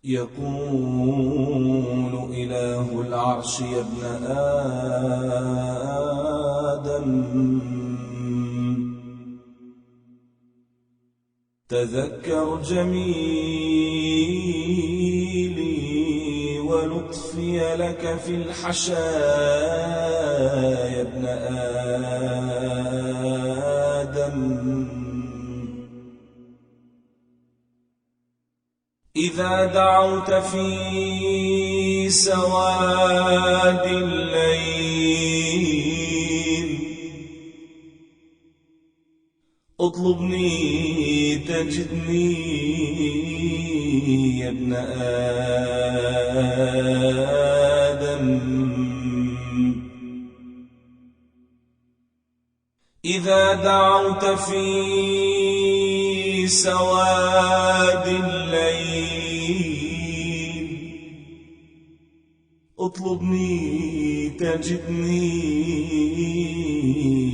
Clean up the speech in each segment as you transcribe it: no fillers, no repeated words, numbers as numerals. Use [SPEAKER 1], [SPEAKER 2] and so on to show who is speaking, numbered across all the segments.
[SPEAKER 1] يقول إله العرش يا ابن آدم تذكر جميلي ولطفي لك في الحشا يا ابن آدم إذا دعوت في سواد الليل اطلبني تجدني يا ابن آدم إذا دعوت في سواد الليل اطلبني تجدني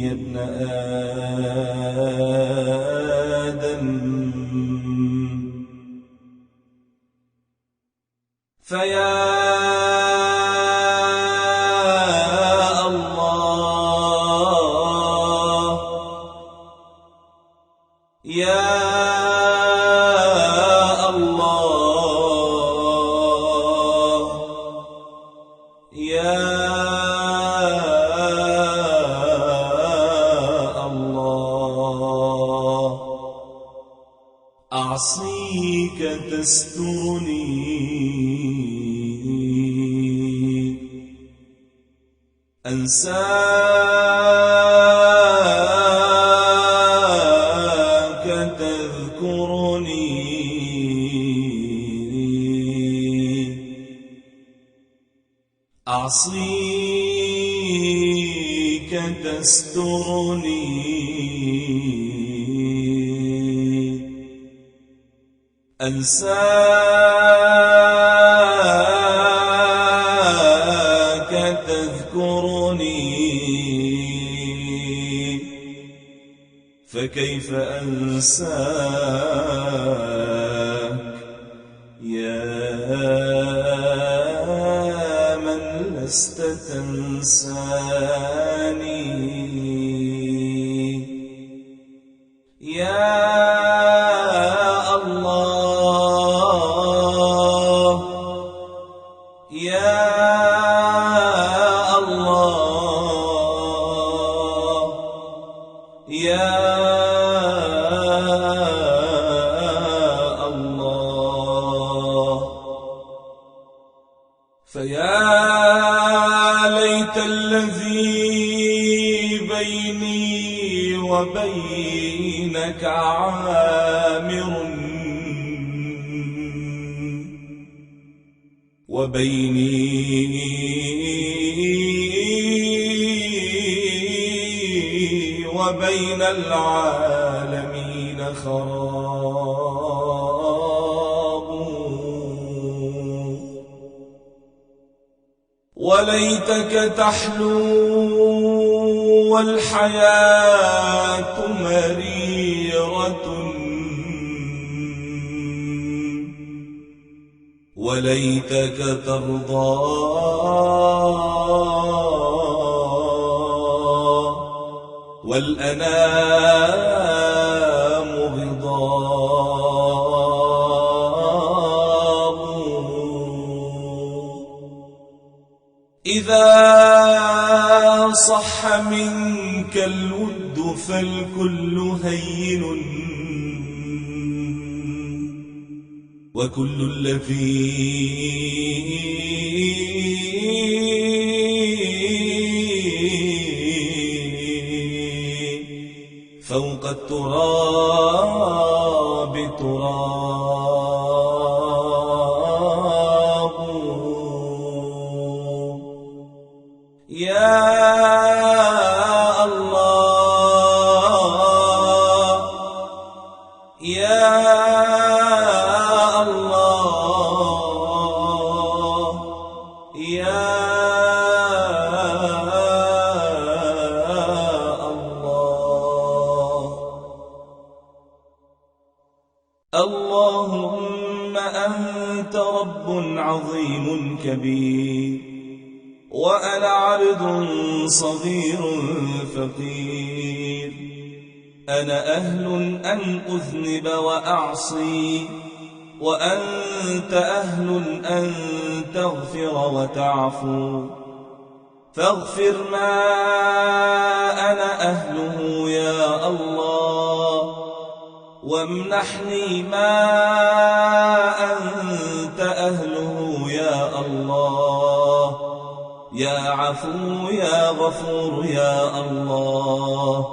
[SPEAKER 1] يا ابن آدم فيا الله يا الله يا الله أعصيك تسترني أنساك تذكرني أعصيك تسترني أنساك تذكرني فكيف أنساك يا من لست تنساني يا الله يا الله يا الله فيا ليت الذي بيني وبينك عامر وبيني وبين العالمين خراب وليتك تحلو والحياة مريرة وليتك ترضى والأنام غضاب إذا صح منك الود فالكل هين وكل الذي فوق التراب تراب يا الله يا الله يا الله أنت رب عظيم كبير، وأنا عبد صغير فقير. أنا أهل أن أذنب وأعصي، وأنت أهل أن تغفر وتعفو. فاغفر ما أنا أهله يا الله، وامنحني ما أنت أهله يا الله. يا عفو يا غفور يا الله.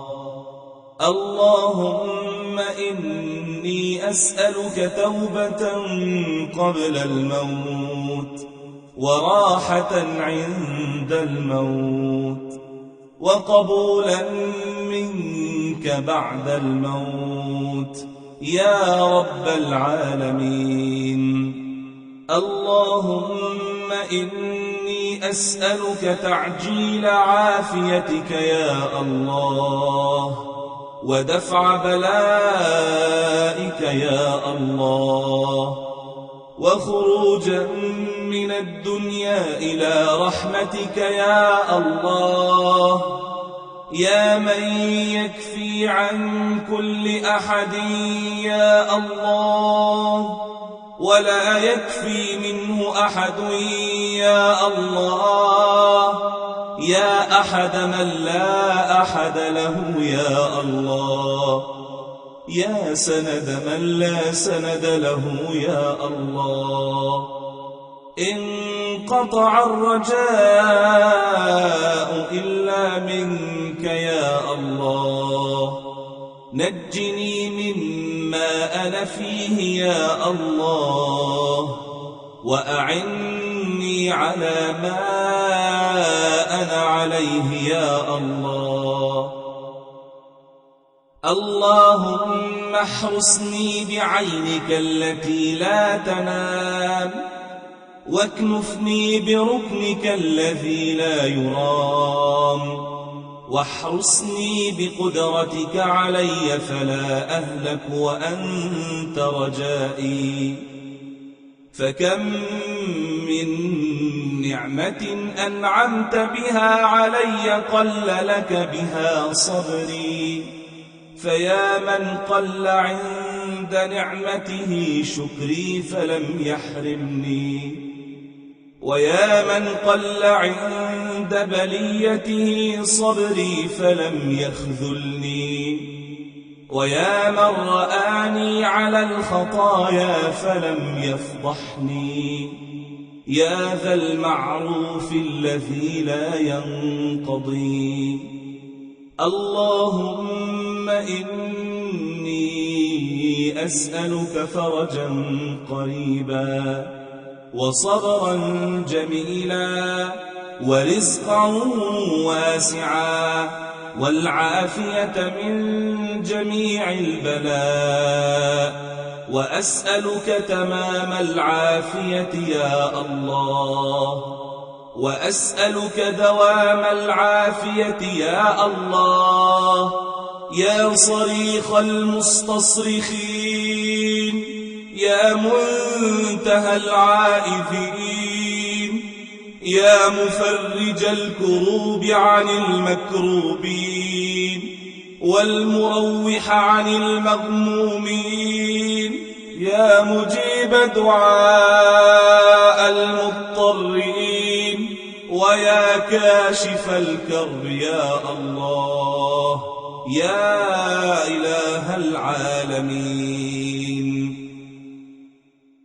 [SPEAKER 1] اللهم إني أسألك توبة قبل الموت، وراحة عند الموت، وقبولا منك بعد الموت يا رب العالمين. اللهم إني أسألك تعجيل عافيتك يا الله، ودفع بلائك يا الله، وخروجا من الدنيا إلى رحمتك يا الله. يا من يكفي عن كل أحد يا الله، ولا يكفي منه أحد يا الله. يا أحد من لا أحد له يا الله. يا سند من لا سند له يا الله. انقطع الرجاء إلا منك يا الله. نجني مما أنا فيه يا الله، وأعني على ما أنا عليه يا الله. اللهم احرسني بعينك التي لا تنام، واكنفني بركنك الذي لا يرام، واحرسني بقدرتك علي فلا أهلك وأنت رجائي. فكم من نعمة أنعمت بها علي قل لك بها صبري، فيا من قل عند نعمته شكري فلم يحرمني، ويا من قل عند بليته صبري فلم يخذلني، ويا من رآني على الخطايا فلم يفضحني. يا ذا المعروف الذي لا ينقضي. اللهم إني أسألك فرجا قريبا، وصبرا جميلا، ورزقا واسعا، والعافية من جميع البلاء. وأسألك تمام العافية يا الله، وأسألك دوام العافية يا الله. يا صريخ المستصرخين، يا منتهى العائذين، يا مفرج الكروب عن المكروبين، والمروح عن المغمومين، يا مجيب دعاء المضطرين، ويا كاشف الكرب يا الله، يا إله العالمين.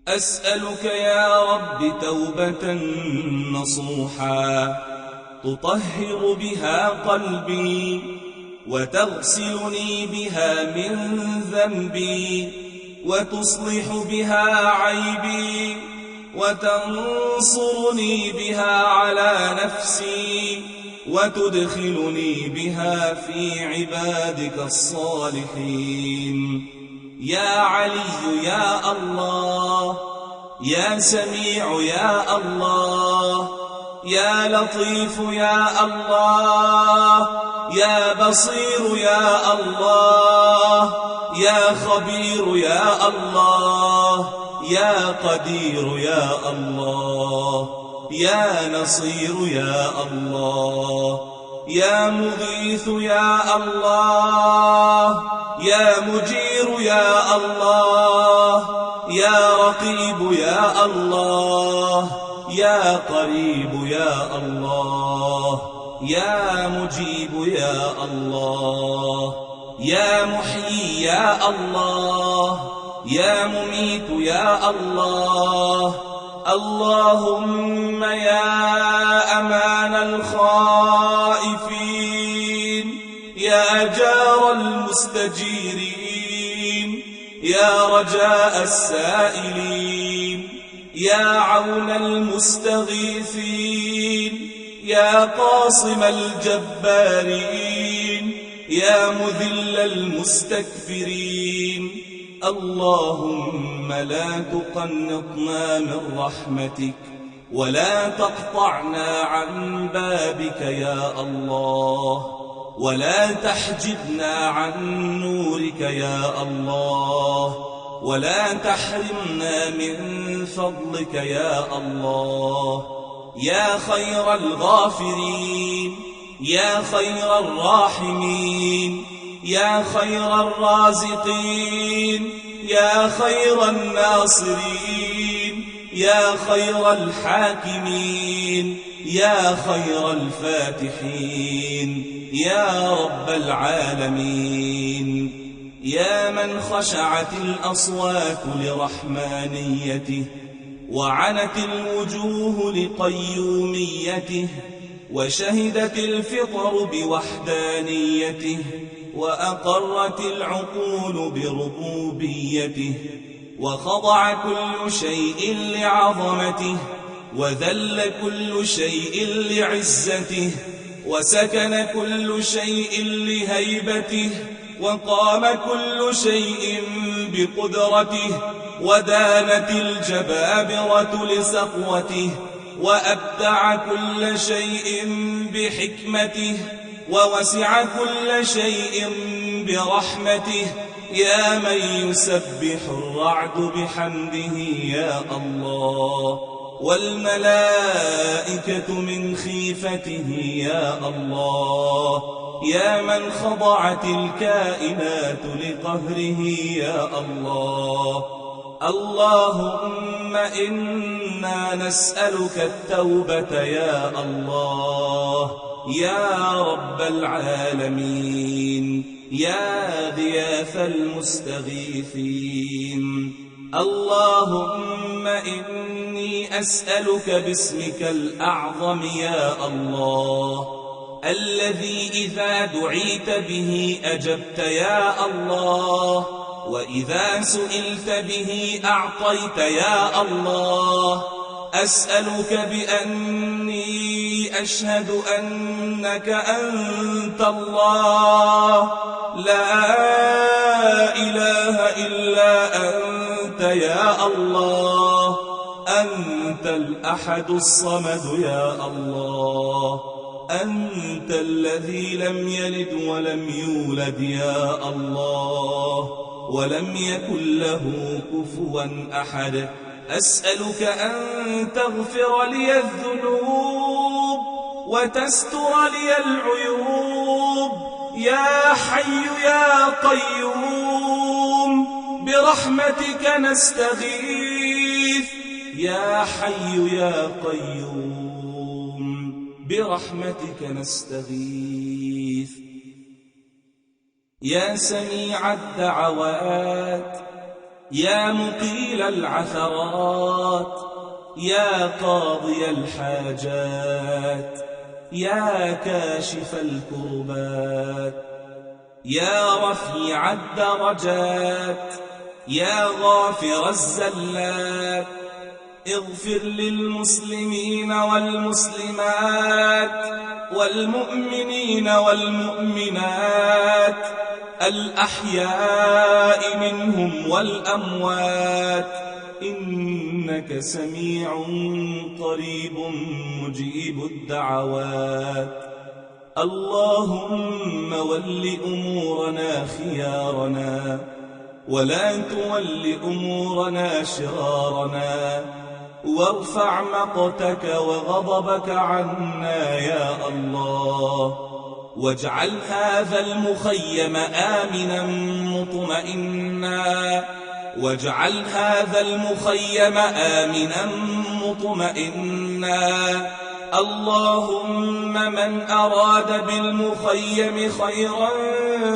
[SPEAKER 1] أسألك يا رب توبة نصوحا تطهر بها قلبي، وتغسلني بها من ذنبي، وتصلح بها عيبي، وتنصرني بها على نفسي، وتدخلني بها في عبادك الصالحين. يا علي يا الله، يا سميع يا الله، يا لطيف يا الله، يا بصير يا الله، يا خبير يا الله، يا قدير يا الله، يا نصير يا الله، يا مغيث يا الله، يا مجير يا الله، يا رقيب يا الله، يا قريب يا الله، يا مجيب يا الله، يا محيي يا الله، يا مميت يا الله. اللهم يا أمان الخائفين، يا جار المستجيرين، يا رجاء السائلين، يا عون المستغيثين، يا قاصم الجبارين، يا مذل المستكبرين. اللهم لا تقنطنا من رحمتك، ولا تقطعنا عن بابك يا الله، ولا تحجبنا عن نورك يا الله، ولا تحرمنا من فضلك يا الله. يا خير الغافرين، يا خير الراحمين، يا خير الرازقين، يا خير الناصرين، يا خير الحاكمين، يا خير الفاتحين، يا رب العالمين. يا من خشعت الأصوات لرحمانيته، وعنت الوجوه لقيوميته، وشهدت الفطر بوحدانيته، وأقرت العقول بربوبيته، وخضع كل شيء لعظمته، وذل كل شيء لعزته، وسكن كل شيء لهيبته، وقام كل شيء بقدرته، ودانت الجبابرة لسطوته، وأبدع كل شيء بحكمته، ووسع كل شيء برحمته. يا من يسبح الرعد بحمده يا الله، والملائكة من خيفته يا الله، يا من خضعت الكائنات لقهره يا الله. اللهم إنا نسألك التوبة يا الله، يا رب العالمين، يا غياث المستغيثين. اللهم إني أسألك باسمك الأعظم يا الله، الذي إذا دعيت به أجبت يا الله، وإذا سئلت به أعطيت يا الله. أسألك بأني أشهد أنك أنت الله، لا إله إلا أنت يا الله، أنت الأحد الصمد يا الله، أنت الذي لم يلد ولم يولد يا الله، ولم يكن له كفوا أحد. أسألك أن تغفر لي الذنوب وتستر لي العيوب، يا حي يا قيوم برحمتك نستغيث، يا حي يا قيوم برحمتك نستغيث. يا سميع الدعوات، يا مقيل العثرات، يا قاضي الحاجات، يا كاشف الكربات، يا رفيع الدرجات، يا غافر الزلات، اغفر للمسلمين والمسلمات والمؤمنين والمؤمنات، الأحياء منهم والأموات، إنك سميع قريب مجيب الدعوات. اللهم ول أمورنا خيارنا، ولا تول أمورنا شرارنا، وارفع مقتك وغضبك عنا يا الله. واجعل هذا المخيم آمنا مطمئنا، واجعل هذا المخيم آمنا مطمئنا. اللهم من أراد بالمخيم خيرا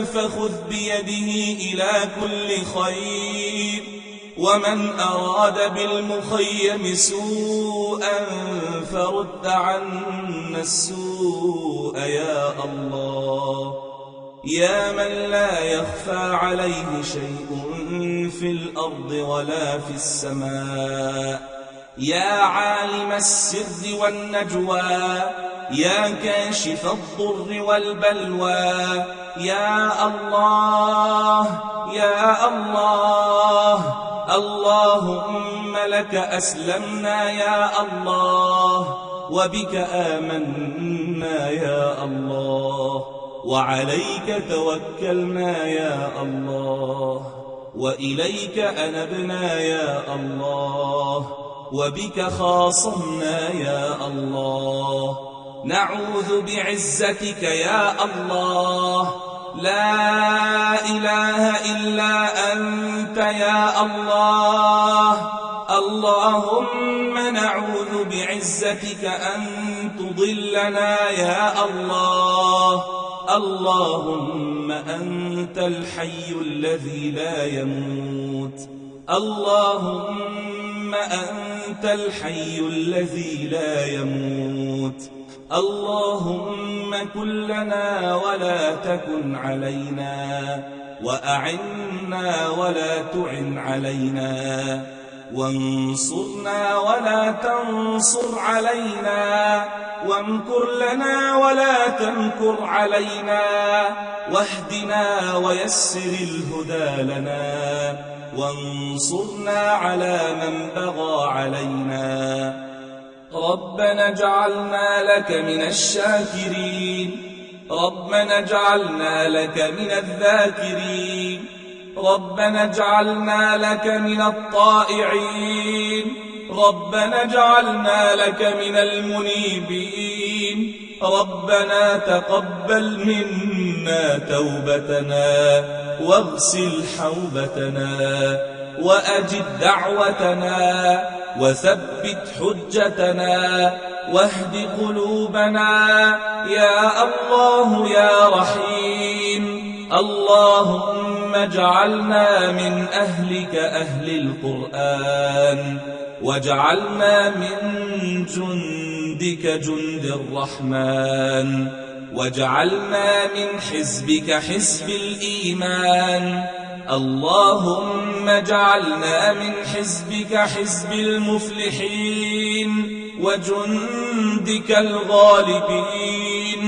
[SPEAKER 1] فخذ بيده إلى كل خير، ومن أراد بالمخيم سوءا فرد عنا السوء يا الله. يا من لا يخفى عليه شيء في الأرض ولا في السماء، يا عالم السر والنجوى، يا كاشف الضر والبلوى، يا الله يا الله. اللهم لك أسلمنا يا الله، وبك آمنا يا الله، وعليك توكلنا يا الله، وإليك أنبنا يا الله، وبك خاصمنا يا الله. نعوذ بعزتك يا الله، لا إله إلا أنت يا الله. اللهم نعوذ بعزتك أن تضلنا يا الله. اللهم أنت الحي الذي لا يموت، اللهم أنت الحي الذي لا يموت. اللهم كن لنا ولا تكن علينا، وأعنا ولا تعن علينا، وانصرنا ولا تنصر علينا، وامكر لنا ولا تمكر علينا، واهدنا ويسر الهدى لنا، وانصرنا على من بغى علينا. ربنا اجعلنا لك من الشاكرين، ربنا اجعلنا لك من الذاكرين، ربنا اجعلنا لك من الطائعين، ربنا اجعلنا لك من المنيبين. ربنا تقبل منا توبتنا، واغسل حوبتنا، وأجب دعوتنا، وثبت حجتنا، واهد قلوبنا يا الله يا رحيم. اللهم اجعلنا من أهلك أهل القرآن، واجعلنا من جندك جند الرحمن، واجعلنا من حزبك حزب الإيمان. اللهم اجعلنا من حزبك حزب المفلحين، وجندك الغالبين.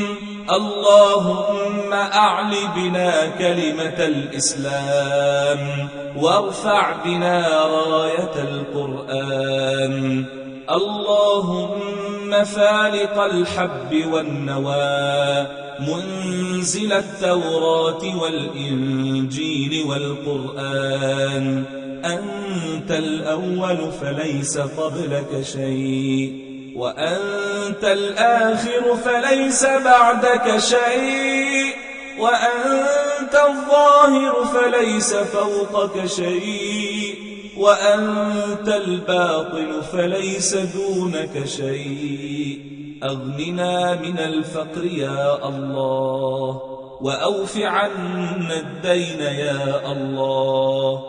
[SPEAKER 1] اللهم أعل بنا كلمة الإسلام، وارفع بنا راية القرآن. اللهم فالق الحب والنوى، منزل التوراة والإنجيل والقرآن. أنت الأول فليس قبلك شيء، وأنت الآخر فليس بعدك شيء، وأنت الظاهر فليس فوقك شيء، وأنت الباطن فليس دونك شيء. أغننا من الفقر يا الله، وأوف عنا الدين يا الله.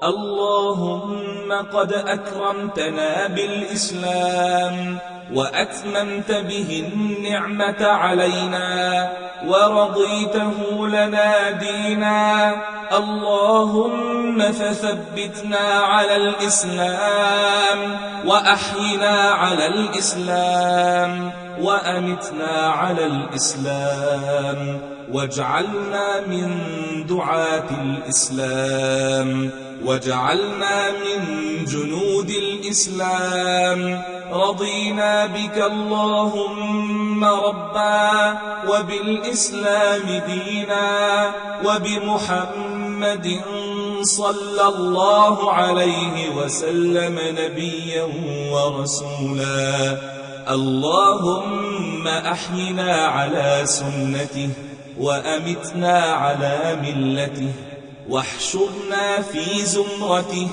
[SPEAKER 1] اللهم قد أكرمتنا بالإسلام، وأتممت به النعمة علينا، ورضيته لنا دينا. اللهم فثبتنا على الإسلام، وأحينا على الإسلام، وأمتنا على الإسلام، واجعلنا من دعاة الإسلام، واجعلنا من جنود الإسلام. رضينا بك اللهم ربا، وبالإسلام دينا، وبمحمد صلى الله عليه وسلم نبيا ورسولا. اللهم أحينا على سنته وأمتنا على ملته، واحشرنا في زمرته،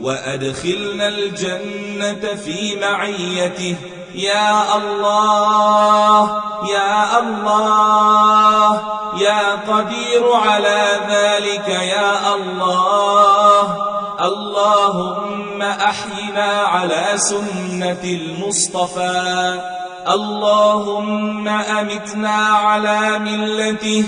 [SPEAKER 1] وأدخلنا الجنة في معيته. يا الله يا الله يا قدير على ذلك يا الله. اللهم أحينا على سنة المصطفى، اللهم أمتنا على ملته،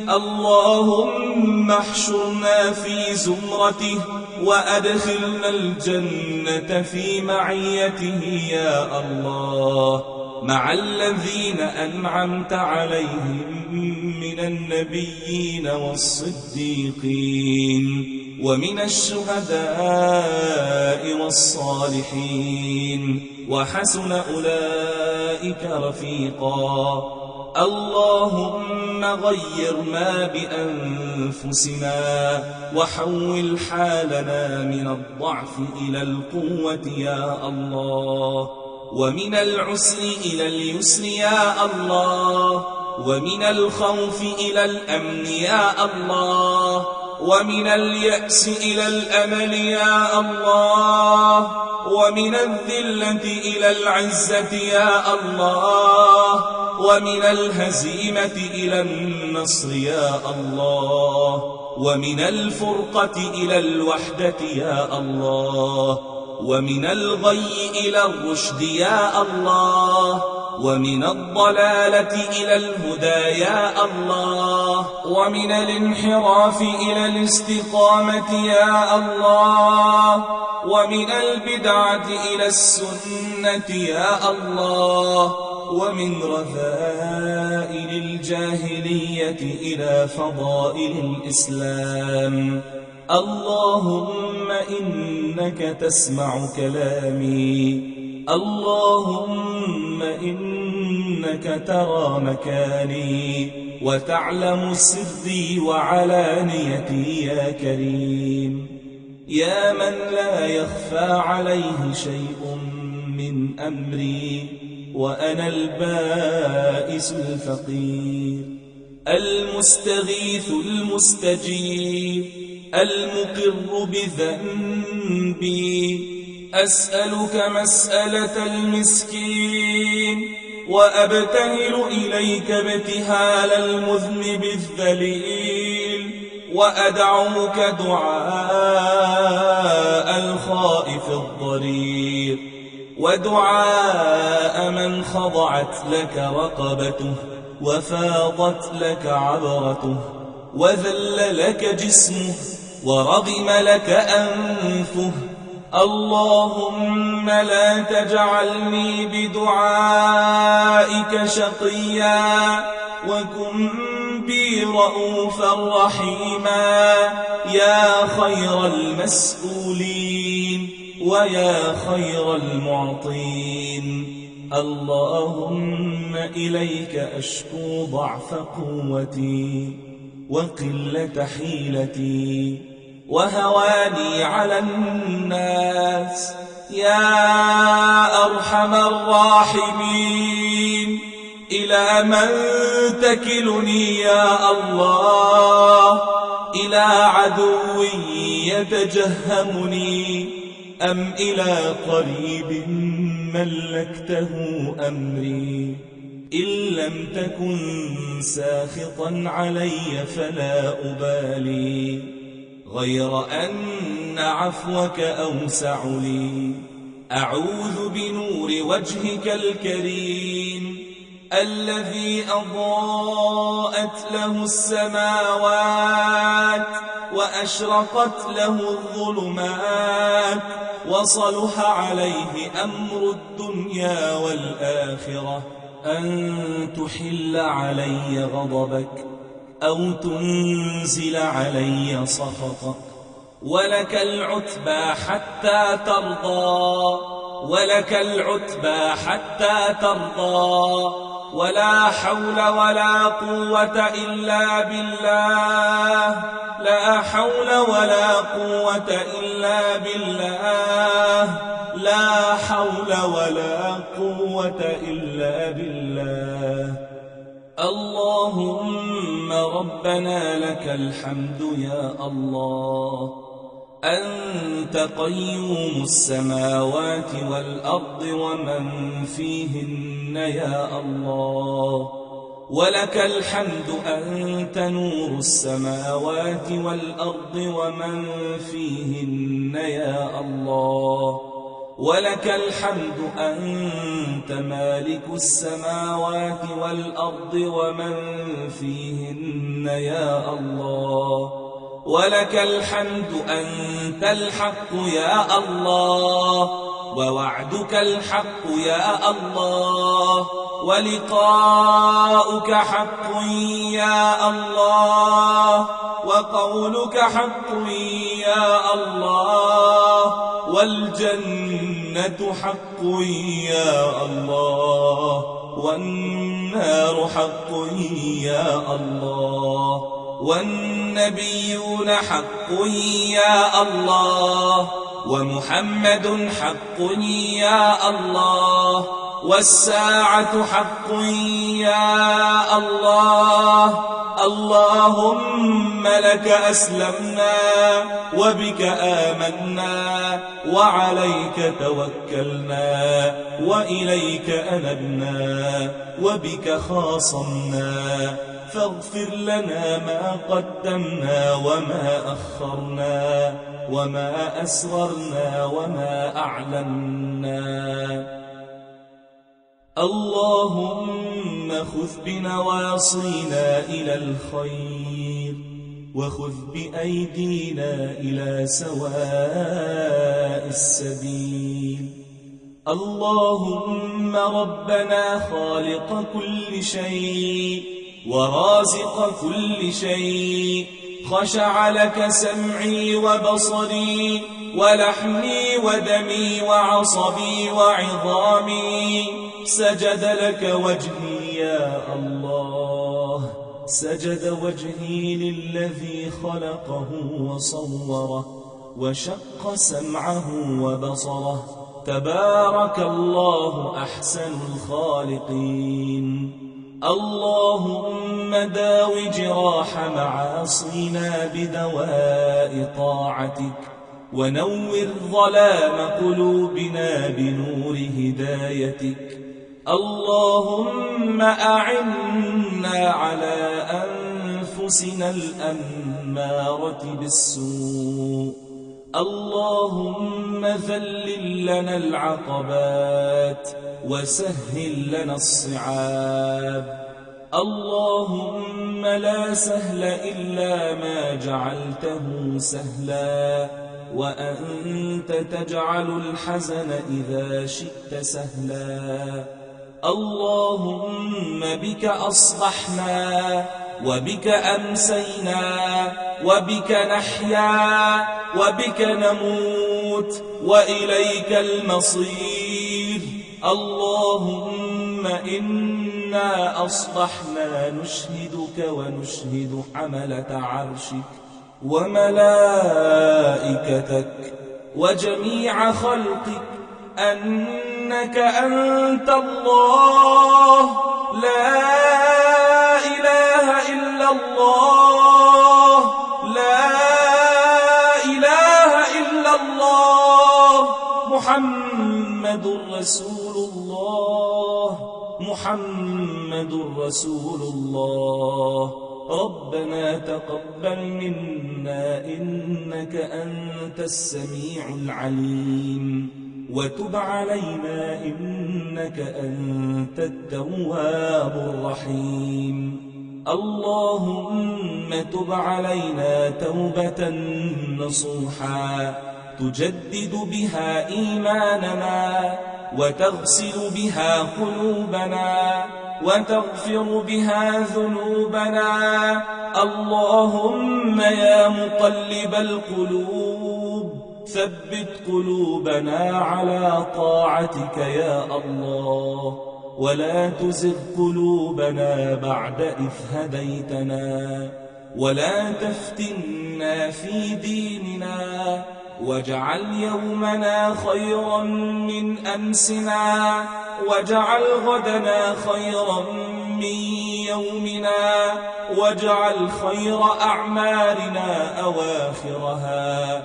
[SPEAKER 1] اللهم احشرنا في زمرته، وأدخلنا الجنة في معيته يا الله، مع الذين أنعمت عليهم من النبيين والصديقين ومن الشهداء والصالحين، وحسن أولئك رفيقا. اللهم غير ما بأنفسنا، وحول حالنا من الضعف إلى القوة يا الله، ومن العسر إلى اليسر يا الله، ومن الخوف إلى الأمن يا الله، ومن اليأس إلى الأمل يا الله، ومن الذلة إلى العزة يا الله، ومن الهزيمة إلى النصر يا الله، ومن الفرقة إلى الوحدة يا الله، ومن الغي إلى الرشد يا الله، ومن الضلالة إلى الهدى يا الله، ومن الانحراف إلى الاستقامة يا الله، ومن البدعة إلى السنة يا الله، ومن رذائل الجاهلية إلى فضائل الإسلام. اللهم إنك تسمع كلامي، اللهم إنك ترى مكاني، وتعلم سري وعلانيتي يا كريم، يا من لا يخفى عليه شيء من أمري، وأنا البائس الفقير، المستغيث المستجيب، المقر بذنبي. أسألك مسألة المسكين، وأبتهل إليك ابتهال المذنب الذليل، وأدعوك دعاء الخائف الضرير، ودعاء من خضعت لك رقبته، وفاضت لك عبرته، وذل لك جسمه، ورغم لك أنفه. اللهم لا تجعلني بدعائك شقيا، وكن بي رؤوفا رحيما، يا خير المسؤولين ويا خير المعطين. اللهم إليك أشكو ضعف قوتي، وقلة حيلتي، وهواني على الناس، يا أرحم الراحمين. إلى من تكلني يا الله؟ إلى عدو يتجهمني، أم إلى قريب ملكته أمري؟ إن لم تكن ساخطا علي فلا أبالي، غير أن عفوك أوسع لي. أعوذ بنور وجهك الكريم الذي أضاءت له السماوات، وأشرقت له الظلمات، وصلح عليه أمر الدنيا والآخرة، أن تحل علي غضبك، أو تنزل علي سخطك. ولك العتبى حتى ترضى، ولك العتبى حتى ترضى، ولا حول ولا قوة إلا بالله، لا حول ولا قوة إلا بالله، لا حول ولا قوة إلا بالله. اللهم ربنا لك الحمد يا الله، أنت قيوم السماوات والأرض ومن فيهن يا الله، ولك الحمد أنت نور السماوات والأرض ومن فيهن يا الله، ولك الحمد أنت مالك السماوات والأرض ومن فيهن يا الله، ولك الحمد أنت الحق يا الله، ووعدك الحق يا الله، ولقاؤك حق يا الله، وقولك حق يا الله، والجنة حق يا الله، والنار حق يا الله، والنبيون حق يا الله، ومحمد حق يا الله، والساعة حق يا الله. اللهم لك أسلمنا وبك آمنا وعليك توكلنا وإليك أنبنا وبك خاصمنا، فاغفر لنا ما قدمنا وما أخرنا وما أسررنا وما أعلنا. اللهم خذ بنواصينا إلى الخير، وخذ بأيدينا إلى سواء السبيل. اللهم ربنا خالق كل شيء ورازق كل شيء، خشع لك سمعي وبصري ولحمي ودمي وعصبي وعظامي، سجد لك وجهي يا الله، سجد وجهي للذي خلقه وصوره وشق سمعه وبصره، تبارك الله أحسن الخالقين. اللهم داو جراح معاصينا بدواء طاعتك، ونور ظلام قلوبنا بنور هدايتك. اللهم أعنا على أنفسنا الأمارة بالسوء. اللهم ذلل لنا العقبات وسهل لنا الصعاب. اللهم لا سهل إلا ما جعلته سهلا، وأنت تجعل الحزن إذا شئت سهلا. اللهم بك أصبحنا وبك أمسينا وبك نحيا وبك نموت وإليك المصير. اللهم إنا أصبحنا نشهدك ونشهد حملة عرشك وملائكتك وجميع خلقك أنك أنت الله، لا إله إلا الله، لا إله إلا الله، محمد رسول الله، محمد رسول الله. ربنا تقبل منا إنك أنت السميع العليم، وتب علينا إنك أنت التواب الرحيم. اللهم تب علينا توبة نصوحا تجدد بها إيماننا، وتغسل بها قلوبنا، وتغفر بها ذنوبنا. اللهم يا مقلب القلوب ثبت قلوبنا على طاعتك يا الله، ولا تزغ قلوبنا بعد إذ هديتنا، ولا تفتنا في ديننا، واجعل يومنا خيرا من أمسنا، واجعل غدنا خيرا من يومنا، واجعل خير أعمالنا أواخرها،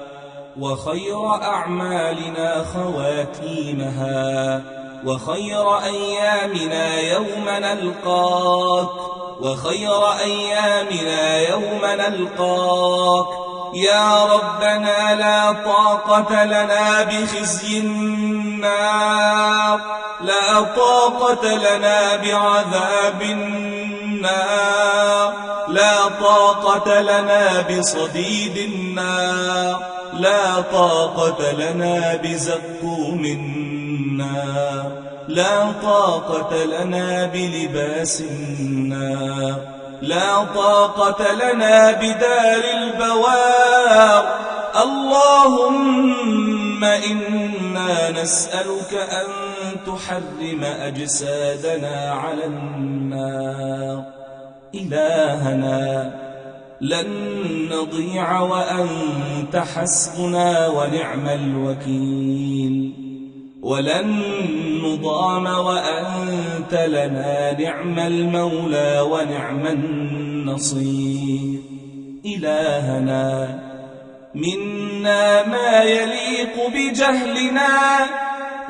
[SPEAKER 1] وخير أعمالنا خواتيمها، وخير أيامنا يوم نلقاك، وخير أيامنا يوم نلقاك. يا ربنا لا طاقة لنا بخزي النار، لا طاقة لنا بعذاب النار، لا طاقة لنا بصديد النار، لا طاقة لنا بزقوم النار، لا طاقة لنا بلباس النار، لا طاقة لنا بدار البوار. اللهم إنا نسألك أن تحرم أجسادنا على النار. إلهنا لن نضيع وأنت حسبنا ونعم الوكيل، ولن نضام وأنت لنا نعم المولى ونعم النصير. إلهنا منا ما يليق بجهلنا،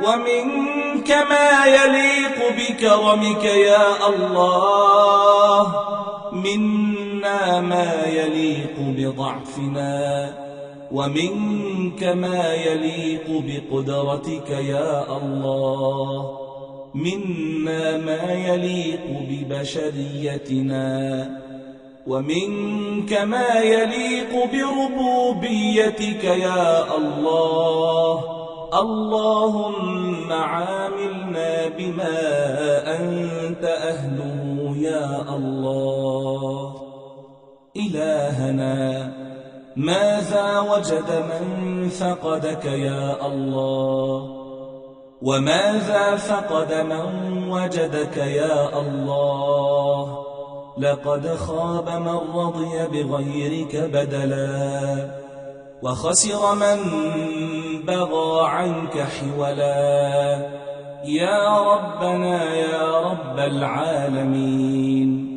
[SPEAKER 1] ومنك ما يليق بكرمك يا الله. منا ما يليق بضعفنا، ومنك ما يليق بقدرتك يا الله. منا ما يليق ببشريتنا، ومنك ما يليق بربوبيتك يا الله. اللهم عاملنا بما أنت أهله يا الله. إلهنا ماذا وجد من فقدك يا الله، وماذا فقد من وجدك يا الله. لقد خاب من رضي بغيرك بدلا، وخسر من بغى عنك حولا. يا ربنا يا رب العالمين،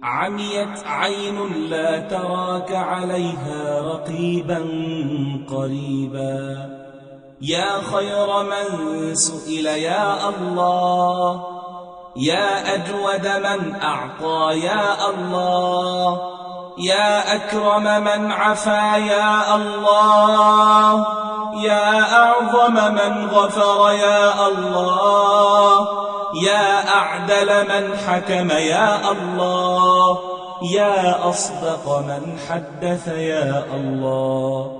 [SPEAKER 1] عميت عين لا تراك عليها رقيبا قريبا. يا خير من سئل يا الله، يا أجود من أعطى يا الله، يا أكرم من عفا يا الله، يا أعظم من غفر يا الله، يا أعدل من حكم يا الله، يا أصدق من حدث يا الله،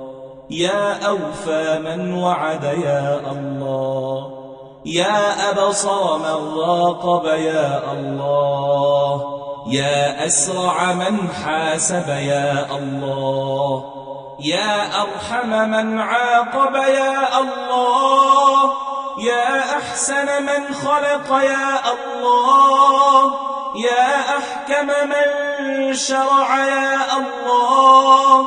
[SPEAKER 1] يا أوفى من وعد يا الله، يا أبصر من راقب يا الله، يا أسرع من حاسب يا الله، يا أرحم من عاقب يا الله، يا أحسن من خلق يا الله، يا أحكم من شرع يا الله،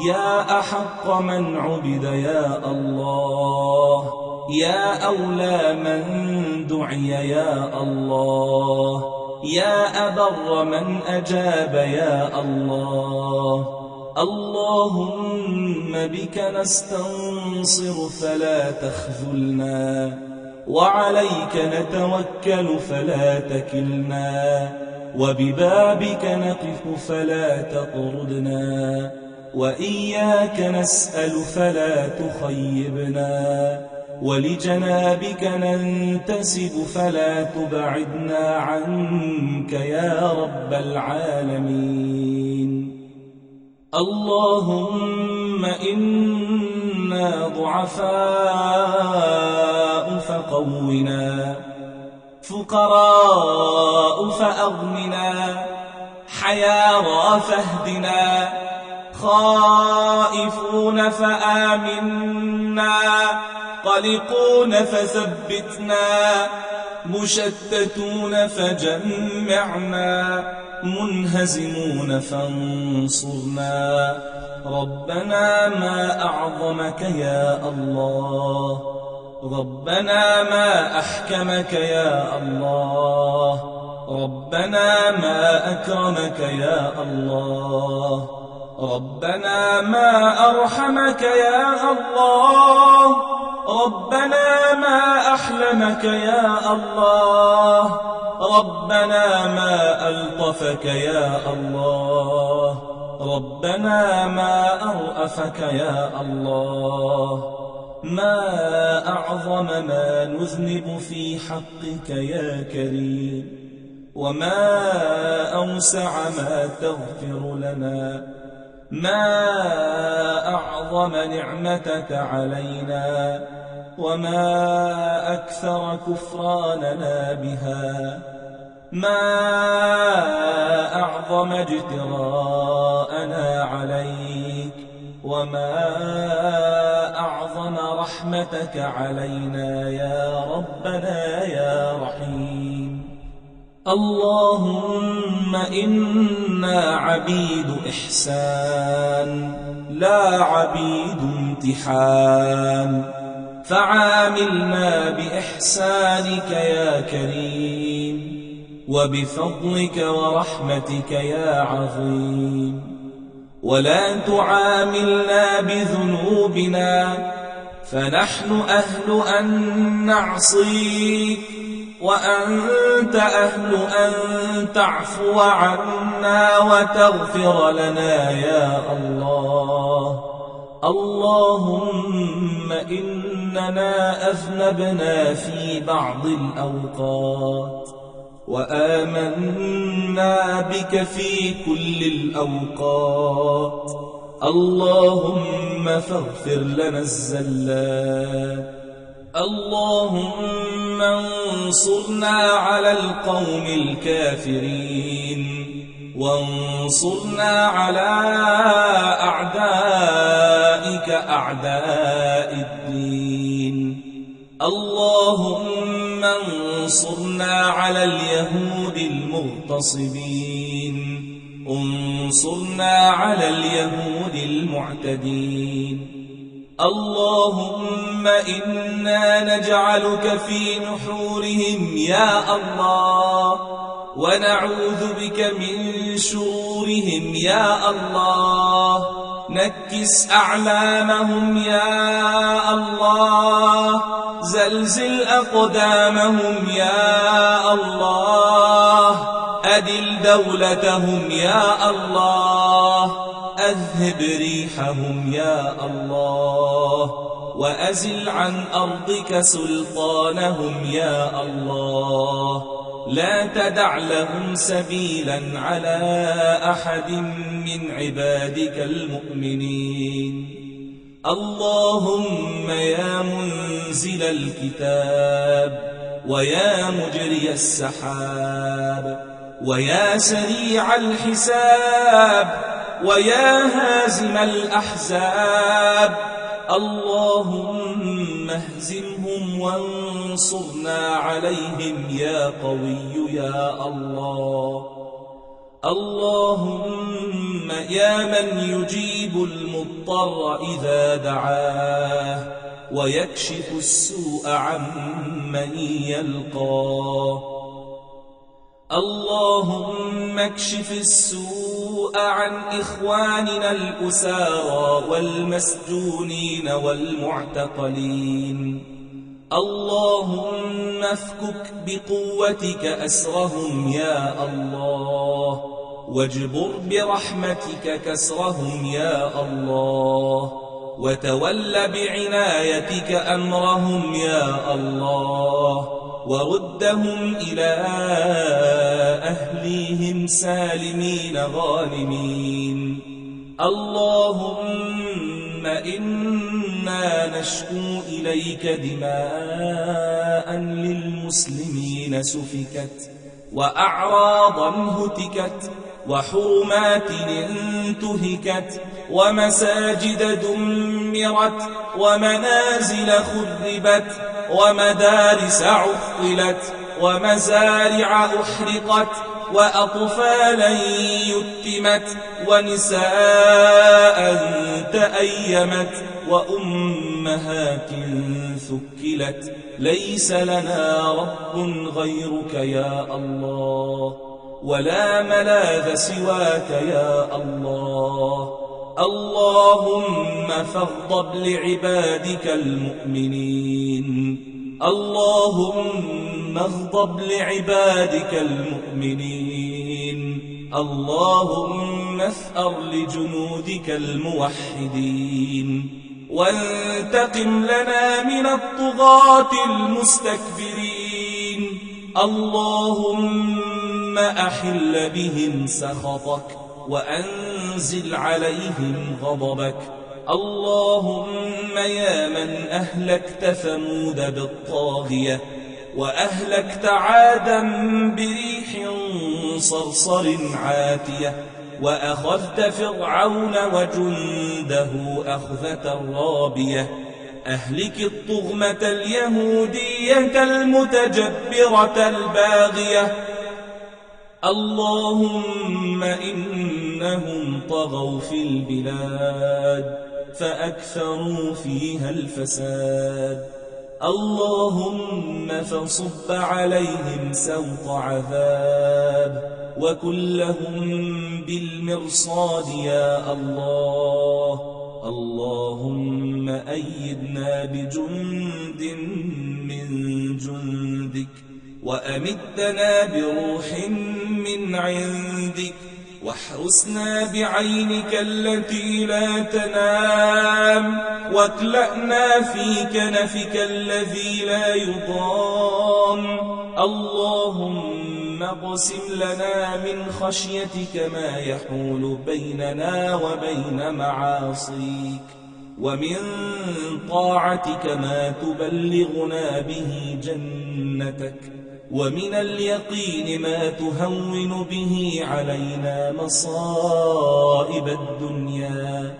[SPEAKER 1] يا أحق من عبد يا الله، يا أولى من دعي يا الله، يا أبر من أجاب يا الله. اللهم بك نستنصر فلا تخذلنا، وعليك نتوكل فلا تكلنا، وببابك نقف فلا تطردنا، وإياك نسأل فلا تخيبنا، ولجنابك ننتسب فلا تبعدنا عنك يا رب العالمين. اللهم إنا ضعفاء فقونا، فقراء فأغننا، حيارى فاهدنا، خائفون فآمنا، قلقون فثبتنا، مشتتون فجمعنا، منهزمون فانصرنا. ربنا ما أعظمك يا الله، ربنا ما أحكمك يا الله، ربنا ما أكرمك يا الله، ربنا ما أرحمك يا الله، ربنا ما أحلمك يا الله، ربنا ما ألطفك يا الله، ربنا ما أرأفك يا الله. ما أعظم ما نذنب في حقك يا كريم، وما أوسع ما تغفر لنا. ما أعظم نعمتك علينا، وما أكثر كفراننا بها. ما أعظم اجتراءنا عليك، وما أعظم رحمتك علينا يا ربنا يا رحيم. اللهم إنا عبيد إحسان لا عبيد امتحان، فعاملنا بإحسانك يا كريم، وبفضلك ورحمتك يا عظيم. ولا تعاملنا بذنوبنا، فنحن أهل أن نعصيك، وأنت أهل أن تعفو عنا وتغفر لنا يا الله. اللهم إننا أذنبنا في بعض الأوقات، وآمنا بك في كل الأوقات. اللهم فاغفر لنا الزلات. اللهم انصرنا على القوم الكافرين، وانصرنا على أعدائك أعداء الدين. اللهم انصرنا على اليهود المغتصبين، انصرنا على اليهود المعتدين. اللهم إنا نجعلك في نحورهم يا الله، ونعوذ بك من شرورهم يا الله. نكس أعلامهم يا الله، زلزل أقدامهم يا الله، أدل دولتهم يا الله، أذهب ريحهم يا الله، وأزل عن أرضك سلطانهم يا الله. لا تدع لهم سبيلا على أحد من عبادك المؤمنين. اللهم يا منزل الكتاب، ويا مجري السحاب، ويا سريع الحساب، ويا هازم الأحزاب، اللهم اهزمهم وانصرنا عليهم يا قوي يا الله. اللهم يا من يجيب المضطر إذا دعاه، ويكشف السوء عمن يلقاه. اللهم اكشف السوء عن إخواننا الأسارى والمسجونين والمعتقلين. اللهم افكك بقوتك أسرهم يا الله، واجبر برحمتك كسرهم يا الله، وتول بعنايتك أمرهم يا الله، وردهم إلى أهليهم سالمين غانمين. اللهم إنا نشكو إليك دماء للمسلمين سفكت، وأعراضا هتكت، وحرمات انتهكت، ومساجد دمرت، ومنازل خربت، ومدارس عطلت، ومزارع أحرقت وأطفالا يتمت ونساء تأيمت وأمهات ثكلت. ليس لنا رب غيرك يا الله، ولا ملاذ سواك يا الله. اللهم فاغضب لعبادك المؤمنين، اللهم اغضب لعبادك المؤمنين. اللهم اثأر لجنودك الموحدين، وانتقم لنا من الطغاة المستكبرين. اللهم أحل بهم سخطك وأنزل عليهم غضبك. اللهم يا من أهلكت ثمود بالطاغية، وأهلكت عادا بريح صرصر عاتية، وأخذت فرعون وجنده أخذة رابية. أهلك الطغمة اليهودية المتجبرة الباغية. اللهم إنهم طغوا في البلاد فأكثروا فيها الفساد. اللهم فصب عليهم سوط عذاب، وكن لهم بالمرصاد يا الله. اللهم أيدنا بجند من جندك، وأمدنا بروح من عندك، واحرسنا بعينك التي لا تنام، واكلأنا في كنفك الذي لا يضام. اللهم اقسم لنا من خشيتك ما يحول بيننا وبين معاصيك، ومن طاعتك ما تبلغنا به جنتك، ومن اليقين ما تهون به علينا مصائب الدنيا.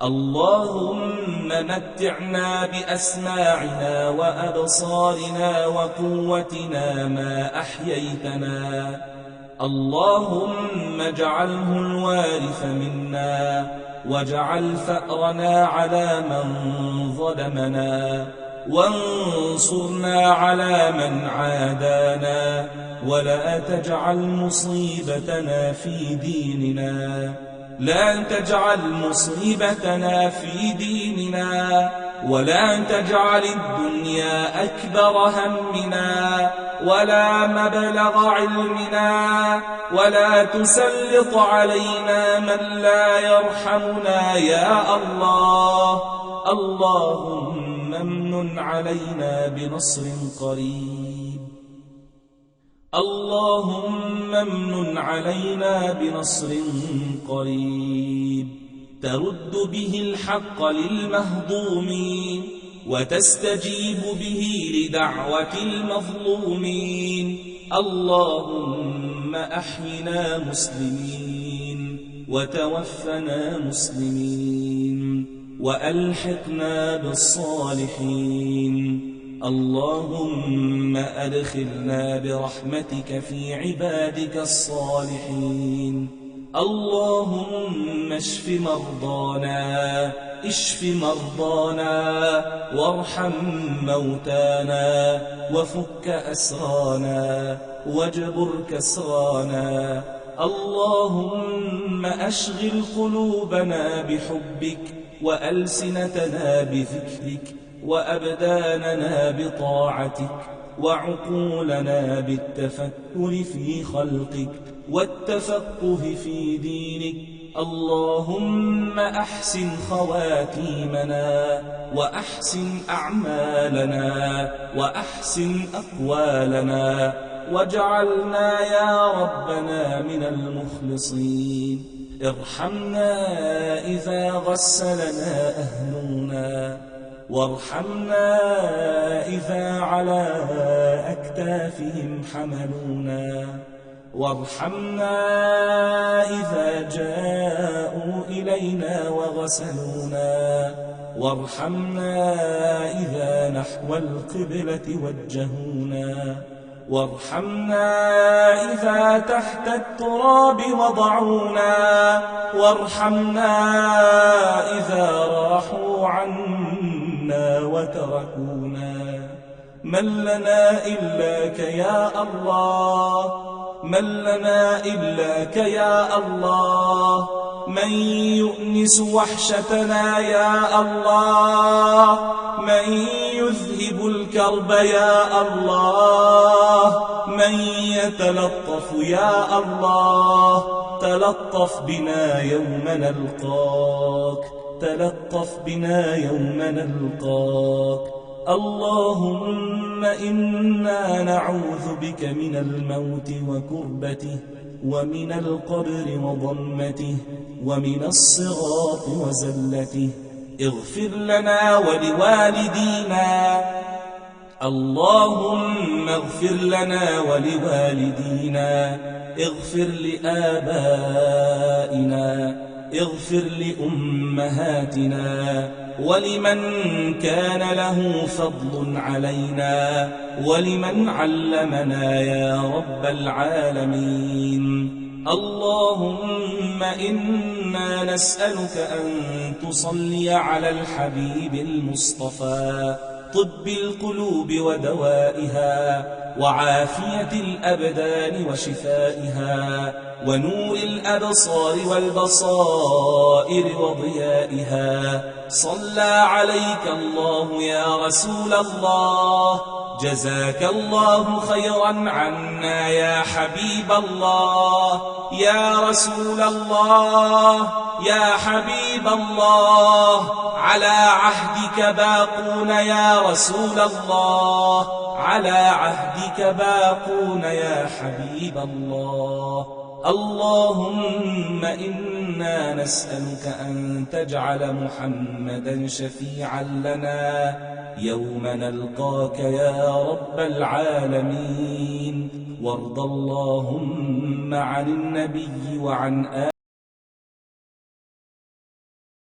[SPEAKER 1] اللهم متعنا بأسماعنا وأبصارنا وقوتنا ما أحييتنا. اللهم اجعله الوارث منا، واجعل ثأرنا على من ظلمنا، وانصرنا على من عادانا، ولا تجعل مصيبتنا في ديننا. لا تجعل مصيبتنا في ديننا، ولا تجعل الدنيا أكبر همنا ولا مبلغ علمنا، ولا تسلط علينا من لا يرحمنا يا الله. اللهم امن علينا بنصر قريب، اللهم امن علينا بنصر قريب ترد به الحق للمهضومين، وتستجيب به لدعوة المظلومين. اللهم أحينا مسلمين، وتوفنا مسلمين، وألحقنا بالصالحين. اللهم أدخلنا برحمتك في عبادك الصالحين. اللهم اشف مرضانا، اشف مرضانا، وارحم موتانا، وفك أسرانا، واجبر كسرانا. اللهم أشغل قلوبنا بحبك، وألسنتنا بذكرك، وأبداننا بطاعتك، وعقولنا بالتفكر في خلقك والتفقه في دينك. اللهم أحسن خواتيمنا، وأحسن أعمالنا، وأحسن أقوالنا، واجعلنا يا ربنا من المخلصين. ارحمنا إذا غسلنا أهلنا، وارحمنا إذا على أكتافهم حملونا، وارحمنا إذا جاءوا إلينا وغسلونا، وارحمنا إذا نحو القبلة وجهونا، وارحمنا إذا تحت التراب وضعونا، وارحمنا إذا راحوا عنا وتركونا. من لنا إلاك يا الله، من لنا إلاك يا الله، من يؤنس وحشتنا يا الله، من يذهب الكرب يا الله، من يتلطف يا الله. تلطف بنا يوم نلقاك، تلطف بنا يوم نلقاك. اللهم إنا نعوذ بك من الموت وكربته، ومن القبر وضمته، ومن الصراط وزلته. اغفر لنا ولوالدينا، اللهم اغفر لنا ولوالدينا، اغفر لآبائنا، اغفر لأمهاتنا، ولمن كان له فضل علينا، ولمن علمنا يا رب العالمين. اللهم إنا نسألك أن تصلي على الحبيب المصطفى، طب القلوب ودوائها، وعافية الأبدان وشفائها، ونور الأبصار والبصائر وضيائها. صلى عليك الله يا رسول الله، جزاك الله خيرا عنا يا حبيب الله. يا رسول الله، يا حبيب الله، على عهدك باقون يا رسول الله، على عهدك باقون يا حبيب الله. اللهم إنا نسألك أن تجعل محمدا شفيعا لنا يوم نلقاك يا رب العالمين. وارض اللهم عن النبي وعن